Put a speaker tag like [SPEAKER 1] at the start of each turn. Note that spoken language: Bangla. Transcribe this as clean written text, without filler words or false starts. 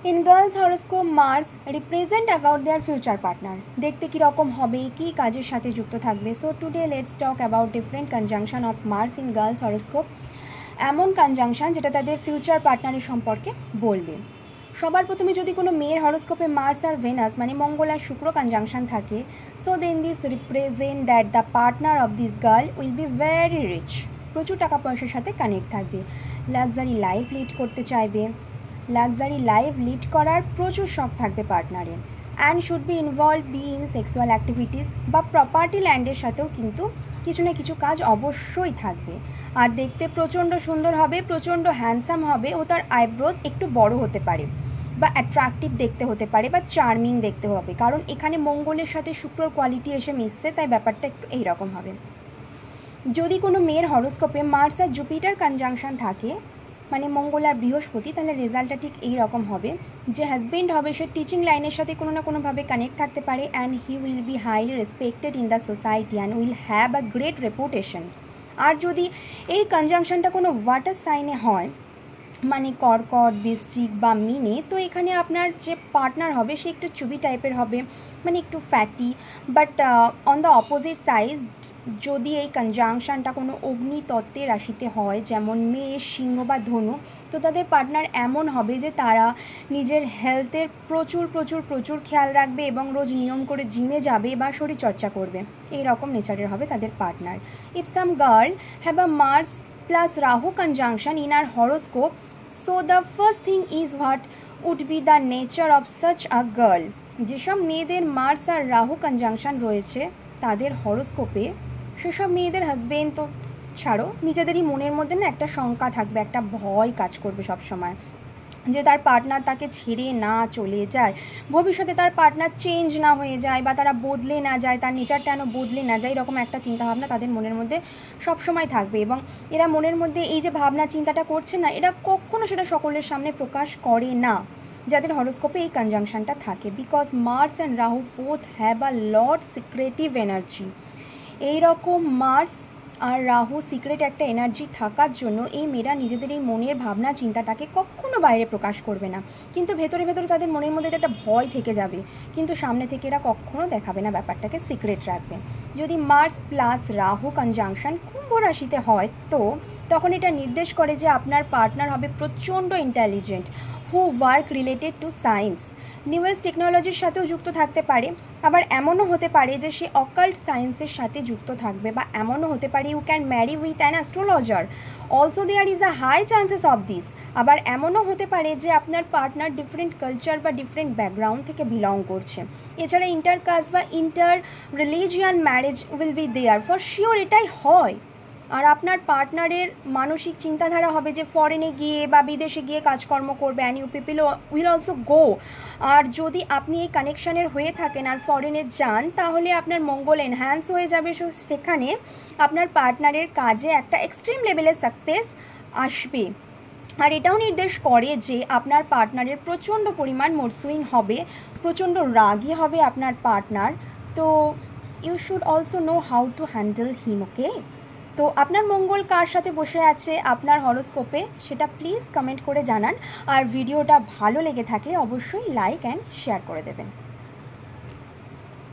[SPEAKER 1] In girls horoscope Mars represent about their future partner. দেখতে কীরকম হবে, কী কাজের সাথে যুক্ত থাকবে। So today let's talk about different conjunction of Mars in girls horoscope. এমন কনজাংশন যেটা তাদের ফিউচার পার্টনারের সম্পর্কে বলবে। সবার প্রথমে যদি কোনো মেয়ের হরোস্কোপে মার্স আর ভেনাস মানে মঙ্গল আর শুক্র কনজাংশন থাকে, so then this represent that the partner of this girl will be very rich. প্রচুর টাকা পয়সার সাথে কানেক্ট থাকবে, লাক্সারি লাইফ লিড করতে চাইবে, লাক্সারি লাইফ লিড করার প্রচুর শখ থাকবে পার্টনারের, and should be involve be in sexual activities বা প্রপার্টি ল্যান্ডের সাথেও কিন্তু কিছু না কিছু কাজ অবশ্যই থাকবে। আর দেখতে প্রচণ্ড সুন্দর হবে, প্রচণ্ড হ্যান্ডসাম হবে, ও তার আইব্রোজ একটু বড় হতে পারে বা অ্যাট্রাকটিভ দেখতে হতে পারে বা চার্মিং দেখতে হবে, কারণ এখানে মঙ্গলের সাথে শুক্রর কোয়ালিটি এসে মিশছে, তাই ব্যাপারটা একটু এইরকম হবে। যদি কোনো মেয়ের হরোস্কোপে মার্স আর জুপিটার কনজাংশন থাকে মানে মঙ্গল আর বৃহস্পতি, তাহলে রেজাল্টটা ঠিক এই রকম হবে। যে হাজব্যান্ড হবে সে টিচিং লাইনের সাথে কোনো না কোনোভাবে কানেক্ট থাকতে পারে, and he will be highly respected in the society and will have a great reputation. আর যদি এই কনজাংশনটা কোনো ওয়াটার সাইনে হয় মানে কর্কট, বৃশ্চিক বা মিনে, তো এখানে আপনার যে পার্টনার হবে সে একটু চুবি টাইপের হবে, মানে একটু fatty. But on the opposite side যদি এই কনজাংশনটা কোনো অগ্নিতত্ত্বের রাশিতে হয় যেমন মেষ, সিংহ বা ধনু, তো তাদের পার্টনার এমন হবে যে তারা নিজের হেলথের প্রচুর প্রচুর প্রচুর খেয়াল রাখবে এবং রোজ নিয়ম করে জিমে যাবে বা শরীরচর্চা করবে, এই রকম নেচারের হবে তাদের partner. If some girl have a Mars plus Rahu conjunction in her horoscope, so the first thing is what would be the nature of such a girl। যেসব মেয়েদের মার্স আর রাহু কনজাংশন রয়েছে তাদের হরোস্কোপে, সেসব মেয়েদের হাজবেন্ড তো ছাড়ো, নিজেদেরই মনের মধ্যে না একটা শঙ্কা থাকবে, একটা ভয় কাজ করবে সব সময় যে তার পার্টনার তাকে ছেড়ে না চলে যায়, ভবিষ্যতে তার পার্টনার চেঞ্জ না হয়ে যায় বা তারা বদলে না যায়, তার নেচারটা যেন বদলে না যায়, এরকম একটা চিন্তাভাবনা তাদের মনের মধ্যে সবসময় থাকবে। এবং এরা মনের মধ্যে এই যে ভাবনা চিন্তাটা করছে না, এরা কখনো সেটা সকলের সামনে প্রকাশ করে না যাদের হরোস্কোপে এই কনজাংশনটা থাকে, because Mars and Rahu both have a lot secretive energy. এইরকম মার্স আর রাহু সিক্রেট একটা এনার্জি থাকার জন্য এই মেয়েরা নিজেদের এই মনের ভাবনা চিন্তাটাকে কখনো বাইরে প্রকাশ করবে না, কিন্তু ভেতরে ভেতরে তাদের মনের মধ্যে একটা ভয় থেকে যাবে, কিন্তু সামনে থেকে এরা কখনো দেখাবে না, ব্যাপারটাকে সিক্রেট রাখবে। যদি মার্স প্লাস রাহু কনজাংশন কুম্ভ রাশিতে হয়, তো তখন এটা নির্দেশ করে যে আপনার পার্টনার হবে প্রচণ্ড intelligent, who work related to science, newest টেকনোলজির সাথেও যুক্ত থাকতে পারে। আবার এমনও হতে পারে যে সে অকাল্ট সায়েন্সের সাথে যুক্ত থাকবে, বা এমনও হতে পারে you can marry with an astrologer, also there is a high chances of this. আবার এমনও হতে পারে যে আপনার পার্টনার ডিফারেন্ট কালচার বা ডিফারেন্ট ব্যাকগ্রাউন্ড থেকে বিলং করছে। এছাড়া ইন্টার কাস্ট বা inter religion marriage will be there, for sure এটাই হয়। আর আপনার পার্টনারের মানসিক চিন্তাধারা হবে যে ফরেনে গিয়ে বা বিদেশে গিয়ে কাজকর্ম করবে, and you people will also go. আর যদি আপনি এই কানেকশানের হয়ে থাকেন আর ফরেনে যান, তাহলে আপনার মঙ্গল এনহ্যান্স হয়ে যাবে, সেখানে আপনার পার্টনারের কাজে একটা এক্সট্রিম লেভেলের সাকসেস আসবে। আর এটাও নির্দেশ করে যে আপনার পার্টনারের প্রচণ্ড পরিমাণ মুড সুইং হবে, প্রচণ্ড রাগী হবে আপনার পার্টনার। তো you should also know how to handle him, okay? তো আপনার মঙ্গল কার সাথে বসে আছে আপনার হরোস্কোপে সেটা প্লিজ কমেন্ট করে জানান, আর ভিডিওটা ভালো লেগে থাকলে অবশ্যই লাইক অ্যান্ড শেয়ার করে দেবেন।